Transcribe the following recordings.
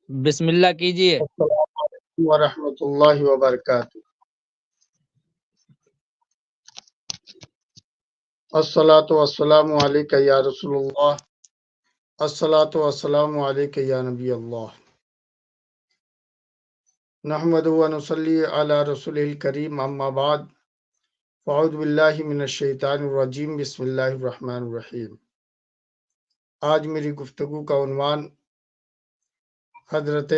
بسم اللہ کیجئے۔ السلام علیکم ورحمۃ اللہ وبرکاتہ۔ الصلاۃ والسلام علیک یا رسول اللہ، الصلاۃ والسلام علیک یا نبی اللہ، نحمدہ و نصلی علی رسولہ الکریم، اما بعد، فاعوذ باللہ من الشیطان الرجیم، بسم اللہ الرحمن الرحیم۔ آج میری گفتگو کا عنوان حضرت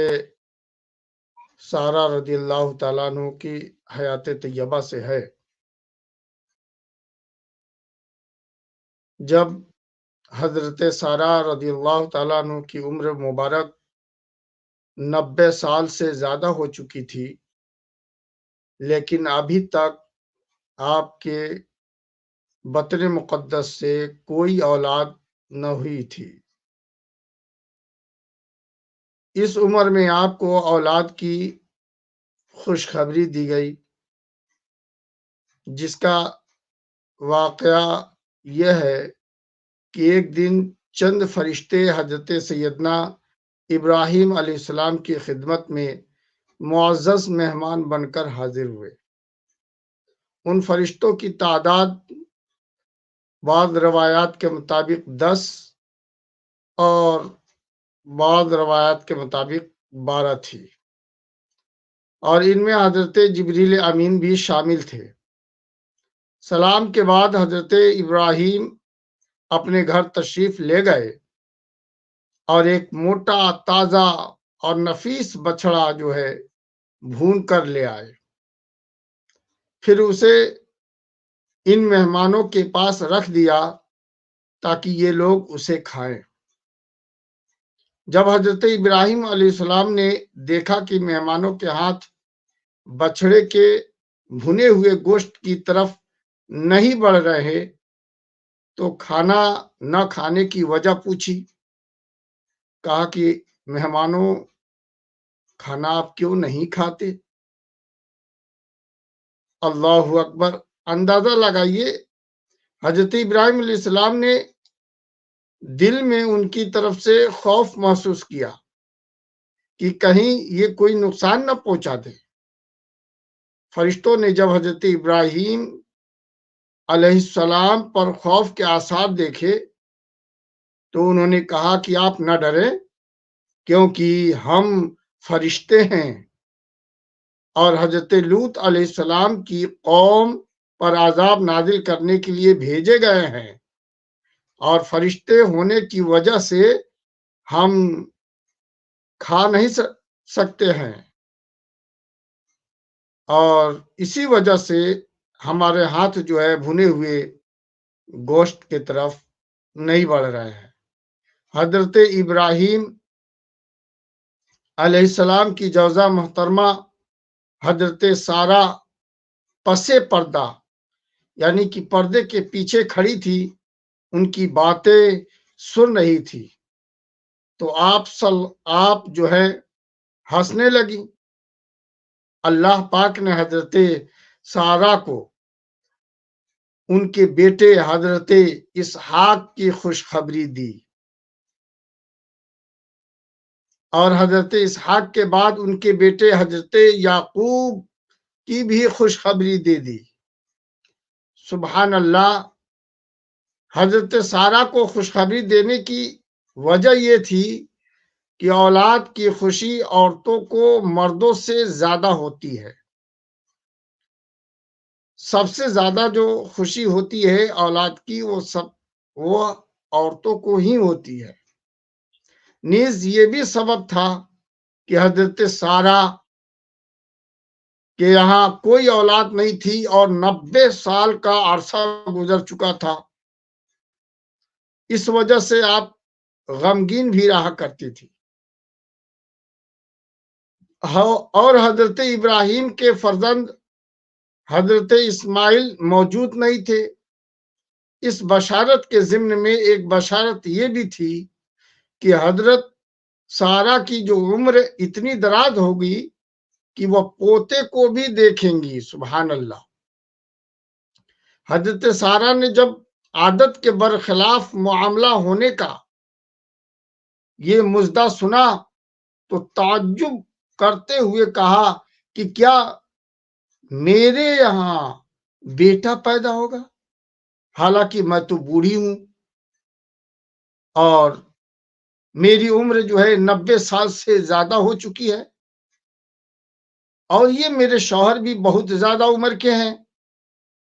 سارہ رضی اللہ تعالیٰ عنہ کی حیات طیبہ سے ہے۔ جب حضرت سارہ رضی اللہ تعالیٰ عنہ کی عمر مبارک 90 سال سے زیادہ ہو چکی تھی، لیکن ابھی تک آپ کے بطن مقدس سے کوئی اولاد نہ ہوئی تھی۔ اس عمر میں آپ کو اولاد کی خوشخبری دی گئی، جس کا واقعہ یہ ہے کہ ایک دن چند فرشتے حضرت سیدنا ابراہیم علیہ السلام کی خدمت میں معزز مہمان بن کر حاضر ہوئے۔ ان فرشتوں کی تعداد بعض روایات کے مطابق 10 اور بعض روایات کے مطابق 12 تھی، اور ان میں حضرت جبریل امین بھی شامل تھے۔ سلام کے بعد حضرت ابراہیم اپنے گھر تشریف لے گئے اور ایک موٹا، تازہ اور نفیس بچڑا جو ہے بھون کر لے آئے، پھر اسے ان مہمانوں کے پاس رکھ دیا تاکہ یہ لوگ اسے کھائیں۔ جب حضرت ابراہیم علیہ السلام نے دیکھا کہ مہمانوں کے ہاتھ بچڑے کے بھنے ہوئے گوشت کی طرف نہیں بڑھ رہے، تو کھانا نہ کھانے کی وجہ پوچھی۔ کہا کہ مہمانوں، کھانا آپ کیوں نہیں کھاتے؟ اللہ اکبر! اندازہ لگائیے، حضرت ابراہیم علیہ السلام نے دل میں ان کی طرف سے خوف محسوس کیا کہ کہیں یہ کوئی نقصان نہ پہنچا دے۔ فرشتوں نے جب حضرت ابراہیم علیہ السلام پر خوف کے آثار دیکھے تو انہوں نے کہا کہ آپ نہ ڈریں، کیونکہ ہم فرشتے ہیں اور حضرت لوط علیہ السلام کی قوم پر عذاب نازل کرنے کے لیے بھیجے گئے ہیں، اور فرشتے ہونے کی وجہ سے ہم کھا نہیں سکتے ہیں، اور اسی وجہ سے ہمارے ہاتھ جو ہے بھنے ہوئے گوشت کی طرف نہیں بڑھ رہے ہیں۔ حضرت ابراہیم علیہ السلام کی جوزہ محترمہ حضرت سارہ پس پردہ یعنی کہ پردے کے پیچھے کھڑی تھی، ان کی باتیں سن رہی تھی، تو آپ جو ہے ہنسنے لگی۔ اللہ پاک نے حضرت سارہ کو ان کے بیٹے حضرت اسحاق کی خوشخبری دی، اور حضرت اسحاق کے بعد ان کے بیٹے حضرت یعقوب کی بھی خوشخبری دے دی۔ سبحان اللہ! حضرت سارہ کو خوشخبری دینے کی وجہ یہ تھی کہ اولاد کی خوشی عورتوں کو مردوں سے زیادہ ہوتی ہے۔ سب سے زیادہ جو خوشی ہوتی ہے اولاد کی، وہ عورتوں کو ہی ہوتی ہے۔ نیز یہ بھی سبب تھا کہ حضرت سارہ کے یہاں کوئی اولاد نہیں تھی اور 90 سال کا عرصہ گزر چکا تھا، اس وجہ سے آپ غمگین بھی رہا کرتی تھی۔ اور حضرت ابراہیم کے فرزند حضرت اسماعیل موجود نہیں تھے۔ اس بشارت کے ضمن میں ایک بشارت یہ بھی تھی کہ حضرت سارہ کی جو عمر اتنی دراز ہوگی کہ وہ پوتے کو بھی دیکھیں گی۔ سبحان اللہ! حضرت سارہ نے جب عادت کے برخلاف معاملہ ہونے کا یہ مژدہ سنا تو تعجب کرتے ہوئے کہا کہ کیا میرے یہاں بیٹا پیدا ہوگا، حالانکہ میں تو بوڑھی ہوں اور میری عمر جو ہے 90 سال سے زیادہ ہو چکی ہے، اور یہ میرے شوہر بھی بہت زیادہ عمر کے ہیں،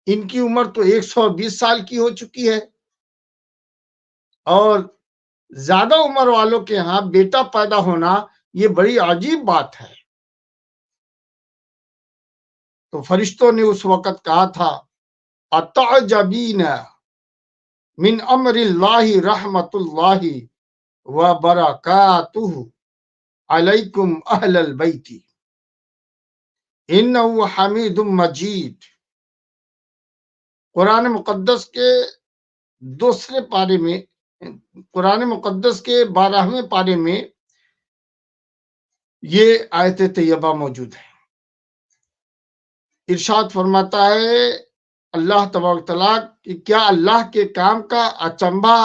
ان کی عمر تو 120 سال کی ہو چکی ہے، اور زیادہ عمر والوں کے ہاں بیٹا پیدا ہونا یہ بڑی عجیب بات ہے۔ تو فرشتوں نے اس وقت کہا تھا اتعجبین من امر اللہ رحمت اللہ وبرکاتہ علیکم اہل البیت انہ حمید مجید۔ قرآن مقدس کے دوسرے پارے میں، قرآن مقدس کے 12ویں پارے میں یہ آیت طیبہ موجود ہے۔ ارشاد فرماتا ہے اللہ تبارک تعالیٰ کہ کیا اللہ کے کام کا اچنبھا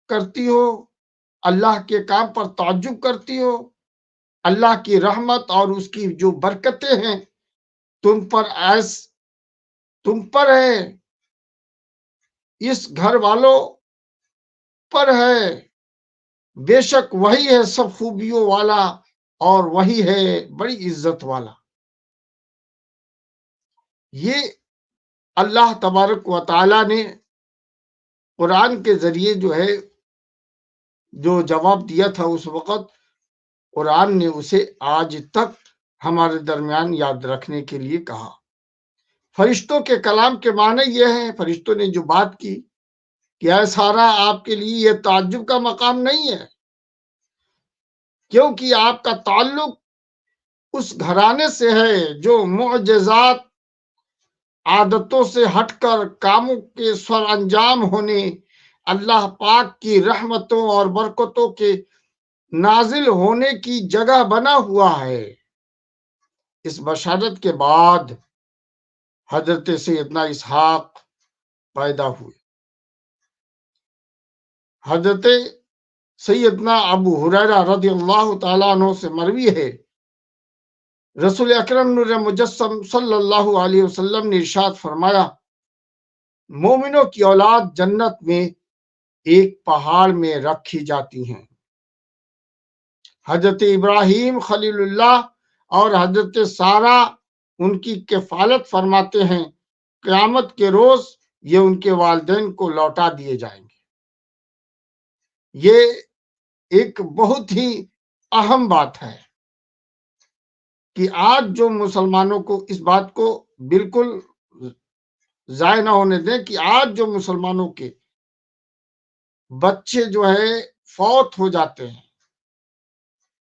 کرتی ہو، اللہ کے کام پر تعجب کرتی ہو؟ اللہ کی رحمت اور اس کی جو برکتیں ہیں تم پر ہے، اس گھر والوں پر ہے، بے شک وہی ہے سب خوبیوں والا اور وہی ہے بڑی عزت والا۔ یہ اللہ تبارک و تعالیٰ نے قرآن کے ذریعے جو ہے جو جواب دیا تھا اس وقت، قرآن نے اسے آج تک ہمارے درمیان یاد رکھنے کے لیے کہا۔ فرشتوں کے کلام کے معنی یہ ہے، فرشتوں نے جو بات کی کہ اے سارا آپ کے لیے یہ تعجب کا مقام نہیں ہے، کیونکہ آپ کا تعلق اس گھرانے سے ہے جو معجزات، عادتوں سے ہٹ کر کاموں کے سر انجام ہونے، اللہ پاک کی رحمتوں اور برکتوں کے نازل ہونے کی جگہ بنا ہوا ہے۔ اس بشارت کے بعد حضرت سیدنا اسحاق پیدا ہوئے۔ حضرت سیدنا ابو ہریرہ رضی اللہ تعالیٰ عنہ سے مروی ہے، رسول اکرم نور مجسم صلی اللہ علیہ وسلم نے ارشاد فرمایا مومنوں کی اولاد جنت میں ایک پہاڑ میں رکھی جاتی ہیں۔ حضرت ابراہیم خلیل اللہ اور حضرت سارہ ان کی کفالت فرماتے ہیں، قیامت کے روز یہ ان کے والدین کو لوٹا دیے جائیں گے۔ یہ ایک بہت ہی اہم بات ہے کہ آج جو مسلمانوں کو اس بات کو بالکل ضائع نہ ہونے دیں کہ آج جو مسلمانوں کے بچے جو ہے فوت ہو جاتے ہیں،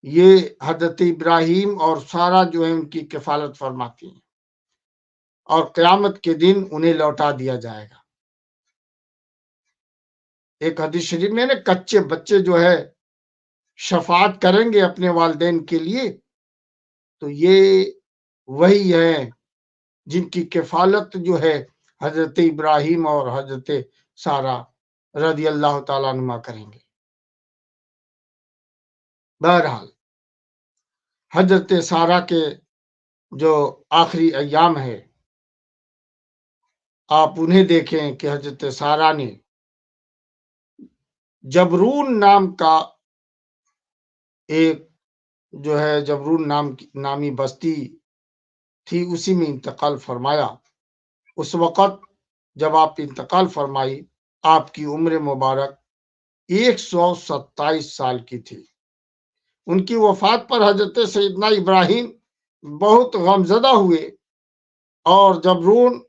یہ حضرت ابراہیم اور سارہ جو ہے ان کی کفالت فرماتی ہیں، اور قیامت کے دن انہیں لوٹا دیا جائے گا۔ ایک حدیث شریف میں کچے بچے جو ہے شفاعت کریں گے اپنے والدین کے لیے، تو یہ وہی ہے جن کی کفالت جو ہے حضرت ابراہیم اور حضرت سارہ رضی اللہ تعالیٰ عنہما کریں گے۔ بہرحال حضرت سارہ کے جو آخری ایام ہے، آپ انہیں دیکھیں کہ حضرت سارہ نے جبرون نام کا ایک جو ہے جبرون نامی بستی تھی، اسی میں انتقال فرمایا۔ اس وقت جب آپ انتقال فرمائی، آپ کی عمر مبارک 127 سال کی تھی۔ ان کی وفات پر حضرت سیدنا ابراہیم بہت غمزدہ ہوئے اور جبرون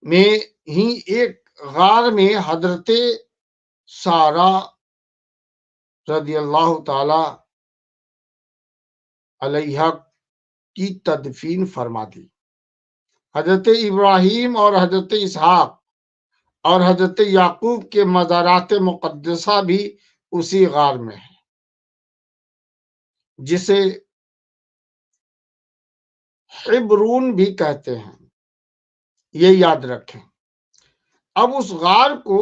میں ہی ایک غار میں حضرت سارہ رضی اللہ تعالی علیہ کی تدفین فرما دی۔ حضرت ابراہیم اور حضرت اسحاق اور حضرت یعقوب کے مزارات مقدسہ بھی اسی غار میں ہے، جسے حبرون بھی کہتے ہیں، یہ یاد رکھیں۔ اب اس غار کو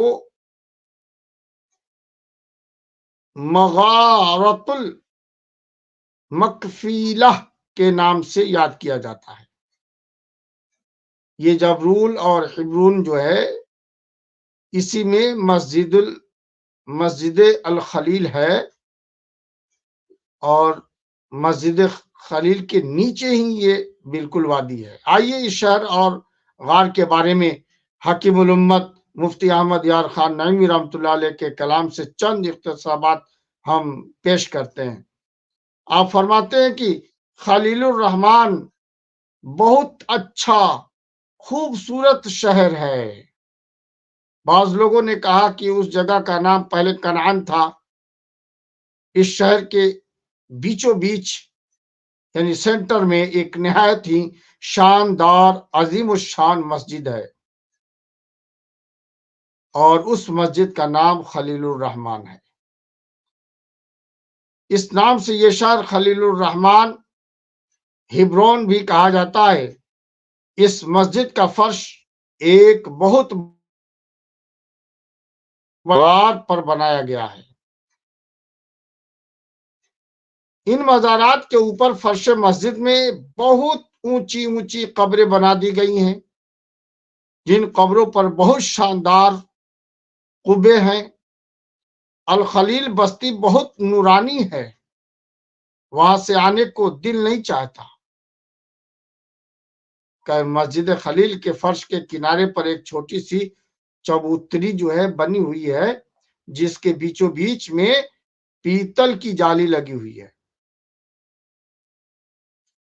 مغارۃ مکفیلہ کے نام سے یاد کیا جاتا ہے۔ یہ جبرول اور حبرون جو ہے اسی میں مسجد الخلیل ہے، اور مسجد خلیل کے نیچے ہی یہ بالکل وادی ہے۔ آئیے اس شہر اور غار کے بارے میں حکیم الامت مفتی احمد یار خان نعیمی رحمۃ اللہ علیہ کے کلام سے چند اقتباسات ہم پیش کرتے ہیں۔ آپ فرماتے ہیں کہ خلیل الرحمن بہت اچھا خوبصورت شہر ہے۔ بعض لوگوں نے کہا کہ اس جگہ کا نام پہلے کنعان تھا۔ اس شہر کے بیچوں بیچ یعنی سینٹر میں ایک نہایت ہی شاندار عظیم الشان مسجد ہے، اور اس مسجد کا نام خلیل الرحمن ہے۔ اس نام سے یہ شہر خلیل الرحمن ہبرون بھی کہا جاتا ہے۔ اس مسجد کا فرش ایک بہت بڑار پر بنایا گیا ہے۔ ان مزارات کے اوپر فرش مسجد میں بہت اونچی اونچی قبریں بنا دی گئی ہیں، جن قبروں پر بہت شاندار قبے ہیں۔ الخلیل بستی بہت نورانی ہے، وہاں سے آنے کو دل نہیں چاہتا۔ کہ مسجد خلیل کے فرش کے کنارے پر ایک چھوٹی سی چبوتری جو ہے بنی ہوئی ہے، جس کے بیچوں بیچ میں پیتل کی جالی لگی ہوئی ہے۔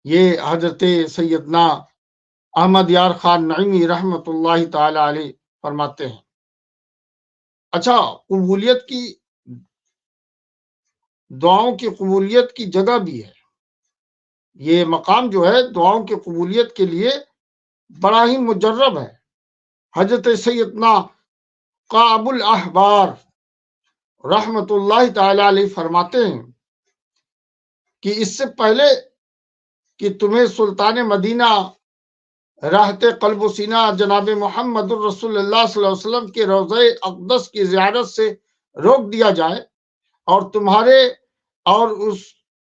یہ حضرت سیدنا احمد یار خان نعیمی رحمت اللہ تعالی علیہ فرماتے ہیں۔ اچھا، قبولیت کی دعاؤں کی قبولیت کی جگہ بھی ہے۔ یہ مقام جو ہے دعاؤں کی قبولیت کے لیے بڑا ہی مجرب ہے۔ حضرت سیدنا کعب الاحبار رحمت اللہ تعالی علیہ فرماتے ہیں کہ اس سے پہلے کہ تمہیں سلطان مدینہ راحت قلب و سینہ جناب محمد الرسول اللہ صلی اللہ علیہ وسلم کے روضہ اقدس کی زیارت سے روک دیا جائے، اور تمہارے اور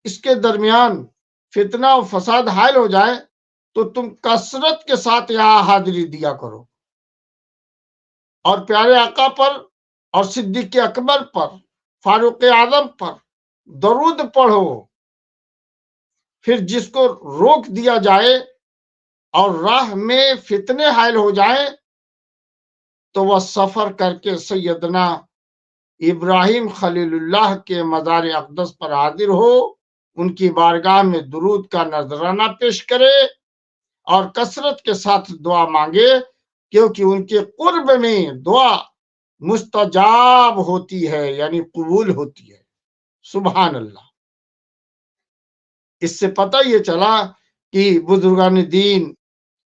اس کے درمیان فتنہ و فساد حائل ہو جائے، تو تم کثرت کے ساتھ یہاں حاضری دیا کرو، اور پیارے آقا پر اور صدیق اکبر پر فاروق اعظم پر درود پڑھو۔ پھر جس کو روک دیا جائے اور راہ میں فتنے حائل ہو جائیں، تو وہ سفر کر کے سیدنا ابراہیم خلیل اللہ کے مزار اقدس پر حاضر ہو، ان کی بارگاہ میں درود کا نذرانہ پیش کرے، اور کثرت کے ساتھ دعا مانگے، کیونکہ ان کے قرب میں دعا مستجاب ہوتی ہے، یعنی قبول ہوتی ہے۔ سبحان اللہ۔ اس سے پتہ یہ چلا کہ بزرگان دین،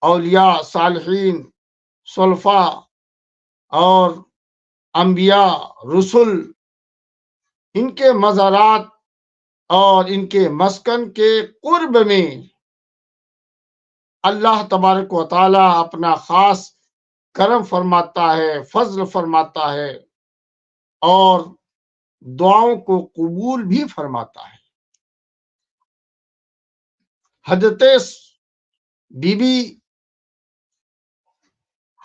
اولیاء، صالحین، صلفاء اور انبیاء، رسل، ان کے مزارات اور ان کے مسکن کے قرب میں اللہ تبارک و تعالی اپنا خاص کرم فرماتا ہے، فضل فرماتا ہے، اور دعاؤں کو قبول بھی فرماتا ہے۔ حضرت بی بی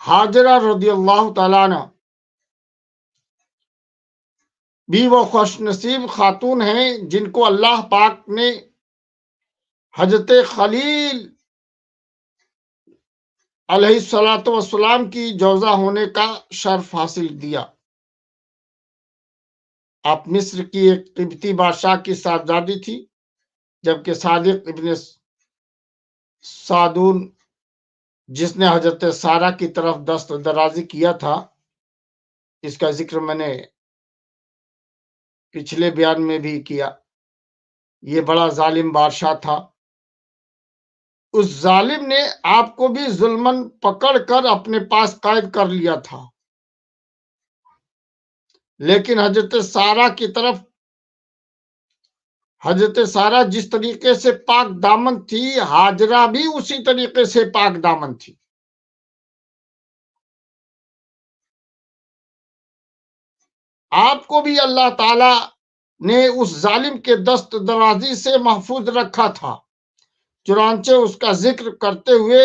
ہاجرہ رضی اللہ تعالیٰ عنہ بھی وہ خوش نصیب خاتون ہیں جن کو اللہ پاک نے حضرت خلیل علیہ الصلاۃ والسلام کی جوزہ ہونے کا شرف حاصل دیا۔ آپ مصر کی ایک قبطی بادشاہ کی صاحبزادی تھی، جبکہ صادق ابن سعدون جس نے حضرت سارہ کی طرف دست درازی کیا تھا، اس کا ذکر میں نے پچھلے بیان میں بھی کیا، یہ بڑا ظالم بادشاہ تھا۔ اس ظالم نے آپ کو بھی ظلمن پکڑ کر اپنے پاس قید کر لیا تھا، لیکن حضرت سارہ کی طرف حضرت سارہ جس طریقے سے پاک دامن تھی، ہاجرہ بھی اسی طریقے سے پاک دامن تھی۔ آپ کو بھی اللہ تعالی نے اس ظالم کے دست درازی سے محفوظ رکھا تھا۔ چنانچہ اس کا ذکر کرتے ہوئے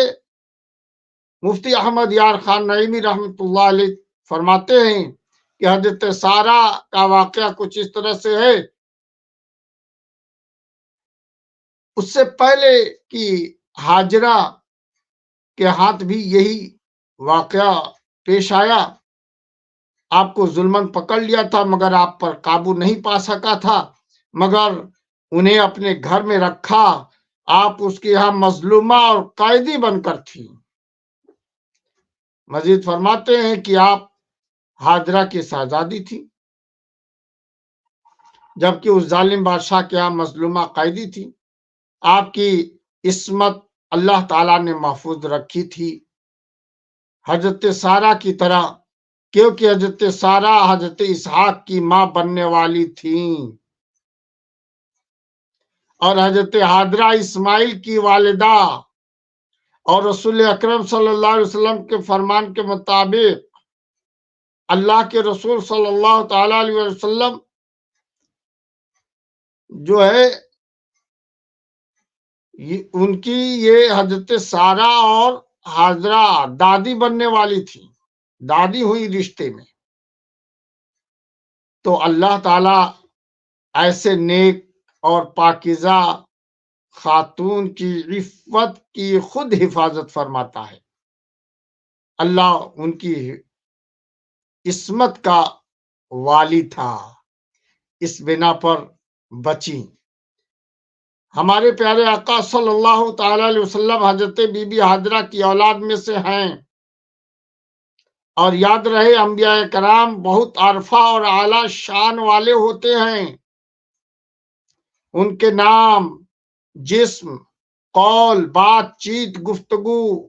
مفتی احمد یار خان نعیمی رحمۃ اللہ علیہ فرماتے ہیں کہ حضرت سارہ کا واقعہ کچھ اس طرح سے ہے۔ اس سے پہلے کہ ہاجرہ کے ہاتھ بھی یہی واقعہ پیش آیا، آپ کو ظلمن پکڑ لیا تھا مگر آپ پر قابو نہیں پا سکا تھا، مگر انہیں اپنے گھر میں رکھا، آپ اس کے یہاں مظلومہ اور قیدی بن کر تھی۔ مزید فرماتے ہیں کہ آپ ہاجرہ کی شہزادی تھی، جبکہ اس ظالم بادشاہ کے یہاں مظلومہ قیدی تھی۔ آپ کی عصمت اللہ تعالیٰ نے محفوظ رکھی تھی، حضرت سارہ کی طرح، کیونکہ حضرت سارہ حضرت اسحاق کی ماں بننے والی تھیں اور حضرت ہاجرہ اسماعیل کی والدہ، اور رسول اکرم صلی اللہ علیہ وسلم کے فرمان کے مطابق اللہ کے رسول صلی اللہ تعالی علیہ وسلم جو ہے ان کی یہ حضرت سارہ اور ہاجرہ دادی بننے والی تھی، دادی ہوئی رشتے میں۔ تو اللہ تعالی ایسے نیک اور پاکیزہ خاتون کی عفت کی خود حفاظت فرماتا ہے۔ اللہ ان کی عصمت کا والی تھا، اس بنا پر بچی۔ ہمارے پیارے آقا صلی اللہ تعالی علیہ وسلم حضرت بی بی ہاجرہ کی اولاد میں سے ہیں، اور یاد رہے انبیاء کرام بہت عرفہ اور اعلیٰ شان والے ہوتے ہیں۔ ان کے نام، جسم، قول، بات چیت، گفتگو،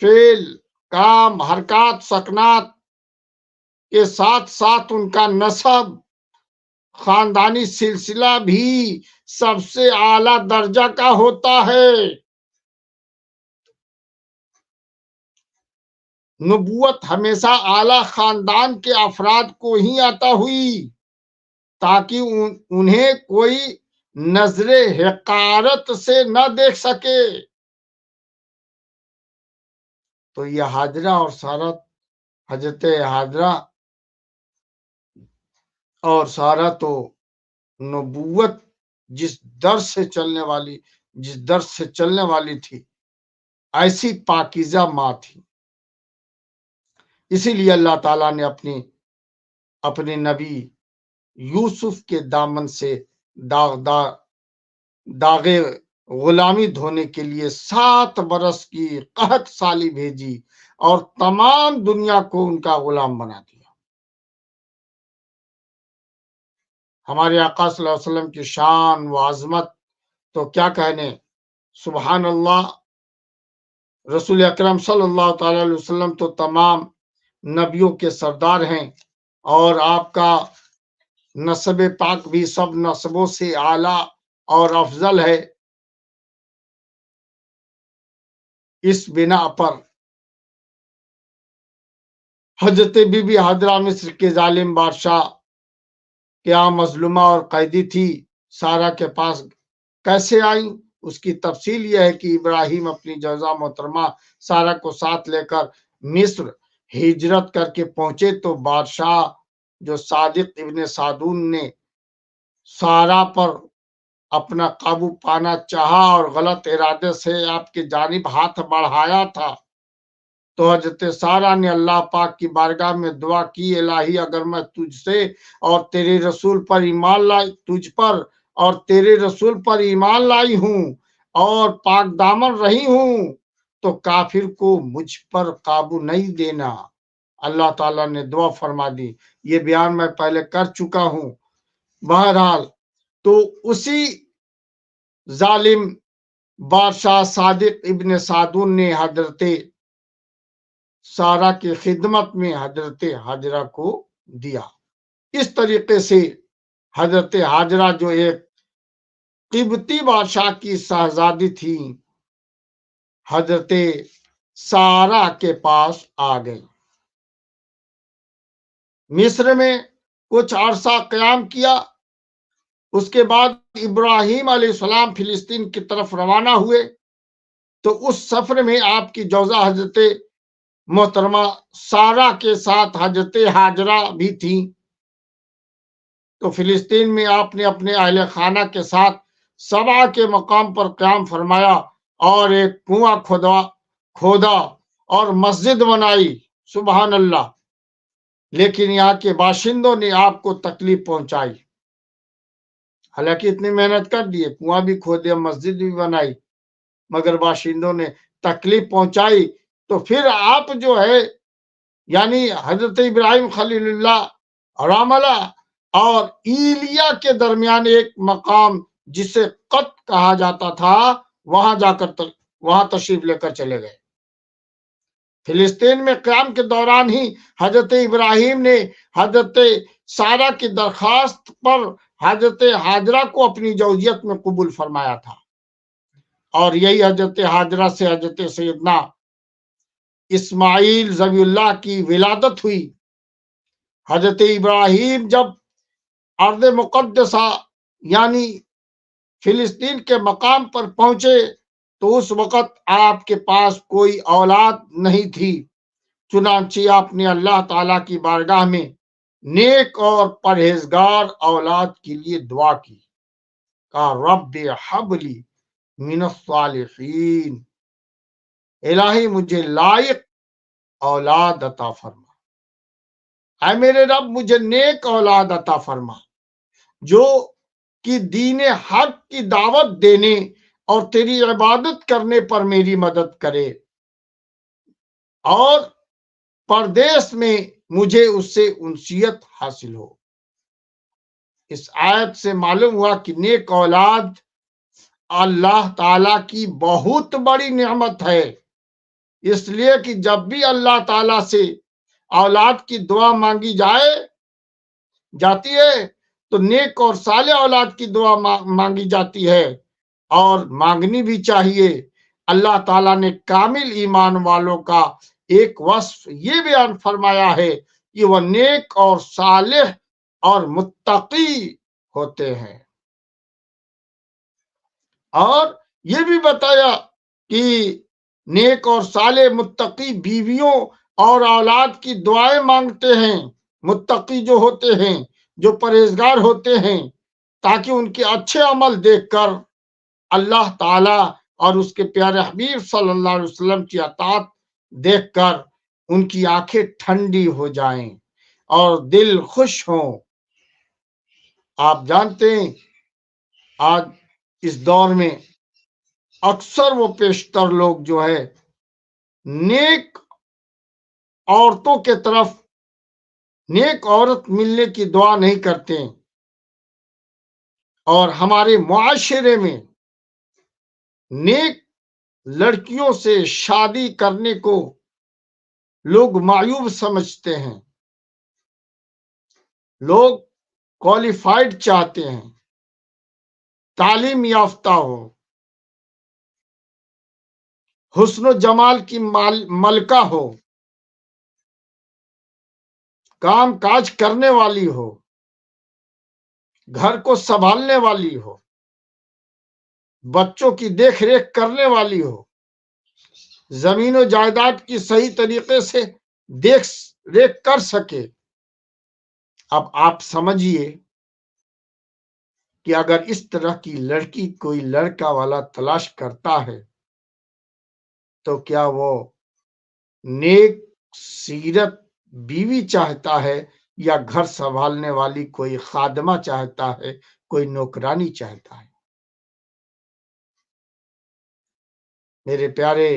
فعل، کام، حرکات، سکنات کے ساتھ ساتھ ان کا نسب، خاندانی سلسلہ بھی سب سے اعلیٰ درجہ کا ہوتا ہے۔ نبوت ہمیشہ اعلیٰ خاندان کے افراد کو ہی عطا ہوئی تاکہ انہیں کوئی نظر حقارت سے نہ دیکھ سکے۔ تو یہ ہاجرہ اور سارہ، حضرت ہاجرہ اور سارہ تو نبوت جس درس سے چلنے والی تھی، ایسی پاکیزہ ماں تھی۔ اسی لیے اللہ تعالیٰ نے اپنے نبی یوسف کے دامن سے داغ غلامی دھونے کے لیے 7 برس کی قحط سالی بھیجی اور تمام دنیا کو ان کا غلام بنا دیا۔ ہمارے آقا صلی اللہ علیہ وسلم کی شان و عظمت تو کیا کہنے، سبحان اللہ۔ رسول اکرم صلی اللہ تعالی علیہ وسلم تو تمام نبیوں کے سردار ہیں، اور آپ کا نسب پاک بھی سب نسبوں سے اعلیٰ اور افضل ہے۔ اس بنا پر حضرت بی بی ہاجرہ مصر کے ظالم بادشاہ کے یہاں مظلومہ اور قیدی تھی، سارہ کے پاس کیسے آئیں؟ اس کی تفصیل یہ ہے کہ ابراہیم اپنی جوزا محترمہ سارہ کو ساتھ لے کر مصر ہجرت کر کے پہنچے تو بادشاہ جو صادق ابن سعدون نے سارہ پر اپنا قابو پانا چاہا اور غلط ارادے سے آپ کی جانب ہاتھ بڑھایا تھا، تو حضرت سارہ نے اللہ پاک کی بارگاہ میں دعا کی، الہی اگر میں تجھ سے اور تیرے رسول پر ایمان لائی ہوں اور پاک دامن رہی ہوں تو کافر کو مجھ پر قابو نہیں دینا۔ اللہ تعالیٰ نے دعا فرما دی، یہ بیان میں پہلے کر چکا ہوں۔ بہرحال تو اسی ظالم بادشاہ صادق ابن سعدون نے حضرت سارہ کی خدمت میں حضرت ہاجرہ کو دیا۔ اس طریقے سے حضرت ہاجرہ جو ایک قبطی بادشاہ کی شہزادی تھی، حضرت سارہ کے پاس آ گئی۔ مصر میں کچھ عرصہ قیام کیا، اس کے بعد ابراہیم علیہ السلام فلسطین کی طرف روانہ ہوئے تو اس سفر میں آپ کی جوزہ حضرت محترمہ سارہ کے ساتھ حضرت ہاجرہ بھی تھیں۔ تو فلسطین میں آپ نے اپنے اہل خانہ کے ساتھ سبا کے مقام پر قیام فرمایا اور ایک کنواں کھودا اور مسجد بنائی، سبحان اللہ۔ لیکن یہاں کے باشندوں نے آپ کو تکلیف پہنچائی، حالانکہ اتنی محنت کر دیے، کنواں بھی کھودے، مسجد بھی بنائی، مگر باشندوں نے تکلیف پہنچائی۔ تو پھر آپ جو ہے یعنی حضرت ابراہیم خلیل اللہ راملہ اور ایلیا کے درمیان ایک مقام جسے قط کہا جاتا تھا، وہاں تشریف لے کر چلے گئے۔ فلسطین میں قیام کے دوران ہی حضرت ابراہیم نے حضرت سارہ کی درخواست پر حضرت ہاجرہ کو اپنی زوجیت میں قبول فرمایا تھا، اور یہی حضرت ہاجرہ سے حضرت سیدنا اسماعیل ذبیح اللہ کی ولادت ہوئی۔ حضرت ابراہیم جب ارض مقدسہ یعنی فلسطین کے مقام پر پہنچے تو اس وقت آپ کے پاس کوئی اولاد نہیں تھی، چنانچہ آپ نے اللہ تعالیٰ کی بارگاہ میں نیک اور پرہیزگار اولاد کے لیے دعا کی، کہا رب ہب لی من الصالحین، الہی مجھے لائق اولاد عطا فرما، اے میرے رب مجھے نیک اولاد عطا فرما جو کہ دین حق کی دعوت دینے اور تیری عبادت کرنے پر میری مدد کرے، اور پردیس میں مجھے اس سے انسیت حاصل ہو۔ اس آیت سے معلوم ہوا کہ نیک اولاد اللہ تعالیٰ کی بہت بڑی نعمت ہے، اس لیے کہ جب بھی اللہ تعالیٰ سے اولاد کی دعا مانگی جاتی ہے تو نیک اور صالح اولاد کی دعا مانگی جاتی ہے، اور مانگنی بھی چاہیے۔ اللہ تعالیٰ نے کامل ایمان والوں کا ایک وصف یہ بیان فرمایا ہے کہ وہ نیک اور صالح اور متقی ہوتے ہیں، اور یہ بھی بتایا کہ نیک اور صالح متقی بیویوں اور اولاد کی دعائیں مانگتے ہیں، متقی جو ہوتے ہیں، جو پرہیزگار ہوتے ہیں، تاکہ ان کے اچھے عمل دیکھ کر اللہ تعالیٰ اور اس کے پیارے حبیب صلی اللہ علیہ وسلم کی اطاعت دیکھ کر ان کی آنکھیں ٹھنڈی ہو جائیں اور دل خوش ہوں۔ آپ جانتے ہیں آج اس دور میں اکثر وہ پیشتر لوگ جو ہے نیک عورتوں کے طرف، نیک عورت ملنے کی دعا نہیں کرتے، اور ہمارے معاشرے میں نیک لڑکیوں سے شادی کرنے کو لوگ معیوب سمجھتے ہیں، لوگ کوالیفائڈ چاہتے ہیں، تعلیم یافتہ ہو، حسن و جمال کی ملکہ ہو، کام کاج کرنے والی ہو، گھر کو سنبھالنے والی ہو، بچوں کی دیکھ ریکھ کرنے والی ہو، زمین و جائیداد کی صحیح طریقے سے دیکھ ریکھ کر سکے۔ اب آپ سمجھیے کہ اگر اس طرح کی لڑکی کوئی لڑکا والا تلاش کرتا ہے تو کیا وہ نیک سیرت بیوی چاہتا ہے یا گھر سنبھالنے والی کوئی خادمہ چاہتا ہے، کوئی نوکرانی چاہتا ہے؟ میرے پیارے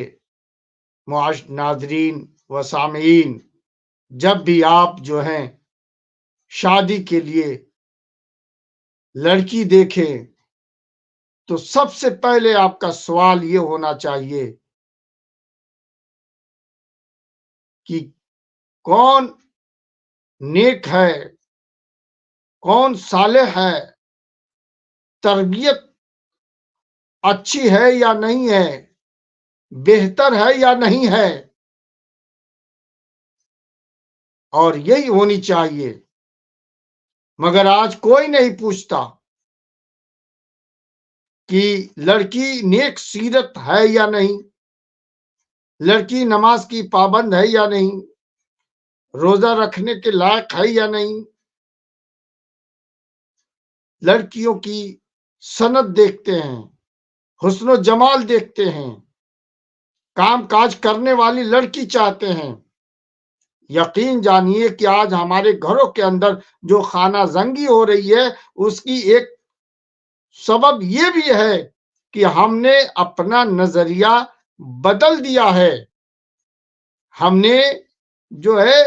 ناظرین و سامعین، جب بھی آپ جو ہیں شادی کے لیے لڑکی دیکھیں تو سب سے پہلے آپ کا سوال یہ ہونا چاہیے کہ کون نیک ہے، کون صالح ہے، تربیت اچھی ہے یا نہیں ہے، بہتر ہے یا نہیں ہے، اور یہی ہونی چاہیے۔ مگر آج کوئی نہیں پوچھتا، کہ لڑکی نیک سیرت ہے یا نہیں، لڑکی نماز کی پابند ہے یا نہیں، روزہ رکھنے کے لائق ہے یا نہیں، لڑکیوں کی سند دیکھتے ہیں، حسن و جمال دیکھتے ہیں، کام کاج کرنے والی لڑکی چاہتے ہیں۔ یقین جانیے کہ آج ہمارے گھروں کے اندر جو خانہ زنگی ہو رہی ہے، اس کی ایک سبب یہ بھی ہے کہ ہم نے اپنا نظریہ بدل دیا ہے۔ ہم نے جو ہے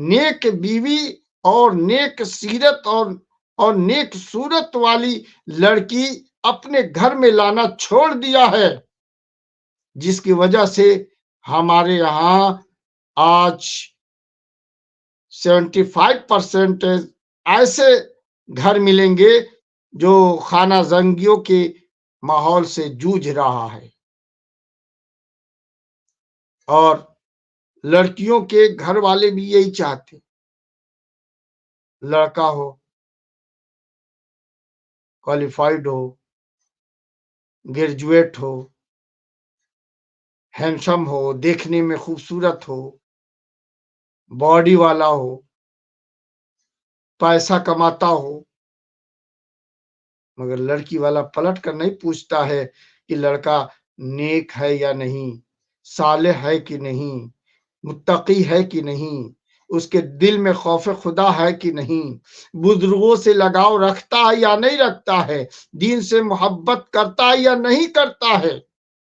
نیک بیوی اور نیک سیرت اور نیک صورت والی لڑکی اپنے گھر میں لانا چھوڑ دیا ہے، جس کی وجہ سے ہمارے یہاں آج 75% ایسے گھر ملیں گے جو خانہ زنگیوں کے ماحول سے جوجھ رہا ہے، اور لڑکیوں کے گھر والے بھی یہی چاہتے، لڑکا ہو، کوالیفائڈ ہو، گریجویٹ ہو، ہینڈسم ہو، دیکھنے میں خوبصورت ہو، باڈی والا ہو، پیسہ کماتا ہو، مگر لڑکی والا پلٹ کر نہیں پوچھتا ہے کہ لڑکا نیک ہے یا نہیں، صالح ہے کہ نہیں، متقی ہے کہ نہیں، اس کے دل میں خوف خدا ہے کہ نہیں، بزرگوں سے لگاؤ رکھتا ہے یا نہیں رکھتا ہے، دین سے محبت کرتا ہے یا نہیں کرتا ہے۔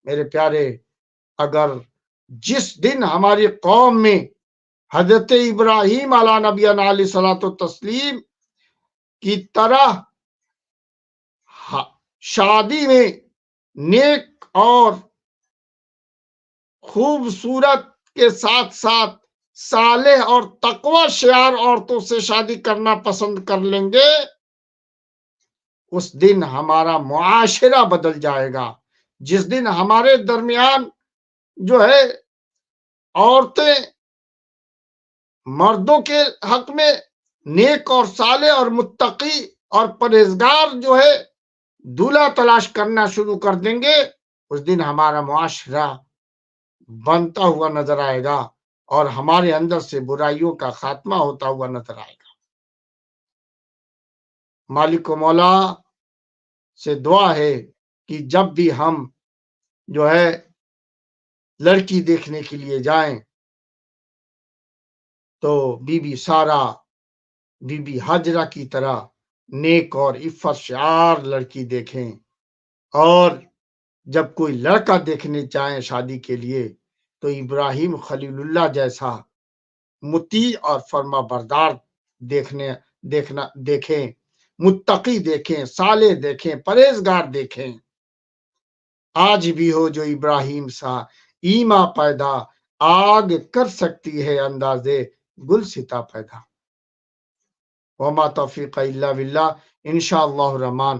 میرے پیارے، اگر جس دن ہماری قوم میں حضرت ابراہیم علیہ نبینا علیہ الصلوۃ والتسلیم کی طرح شادی میں نیک اور خوبصورت کے ساتھ ساتھ صالح اور تقوی شعار عورتوں سے شادی کرنا پسند کر لیں گے، اس دن ہمارا معاشرہ بدل جائے گا۔ جس دن ہمارے درمیان جو ہے عورتیں مردوں کے حق میں نیک اور صالح اور متقی اور پرہیزگار جو ہے دولہا تلاش کرنا شروع کر دیں گے، اس دن ہمارا معاشرہ بنتا ہوا نظر آئے گا اور ہمارے اندر سے برائیوں کا خاتمہ ہوتا ہوا نظر آئے گا۔ مالک و مولا سے دعا ہے کہ جب بھی ہم جو ہے لڑکی دیکھنے کے لیے جائیں تو بی بی سارا، بی بی ہاجرہ کی طرح نیک اور عفت شعار لڑکی دیکھیں، اور جب کوئی لڑکا دیکھنے جائیں شادی کے لیے تو ابراہیم خلیل اللہ جیسا مطیع اور فرما بردار دیکھیں، متقی دیکھیں، صالح دیکھیں، پرہیزگار دیکھیں۔ آج بھی ہو جو ابراہیم سا ایما پیدا، آگ کر سکتی ہے اندازے گل ستا پیدا۔ وما توفیق الا باللہ۔ انشاءاللہ الرحمن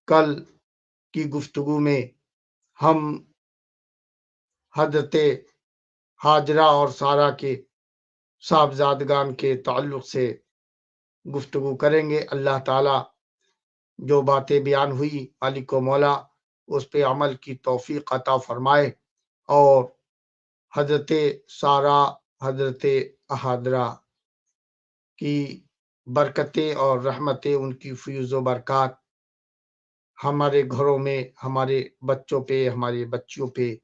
کل کی گفتگو میں ہم حضرت ہاجرہ اور سارہ کے صاحبزادگان کے تعلق سے گفتگو کریں گے۔ اللہ تعالی جو باتیں بیان ہوئی مالک و مولا اس پہ عمل کی توفیق عطا فرمائے، اور حضرت سارہ، حضرت ہاجرہ کی برکتیں اور رحمتیں، ان کی فیض و برکات ہمارے گھروں میں، ہمارے بچوں پہ، ہماری بچیوں پہ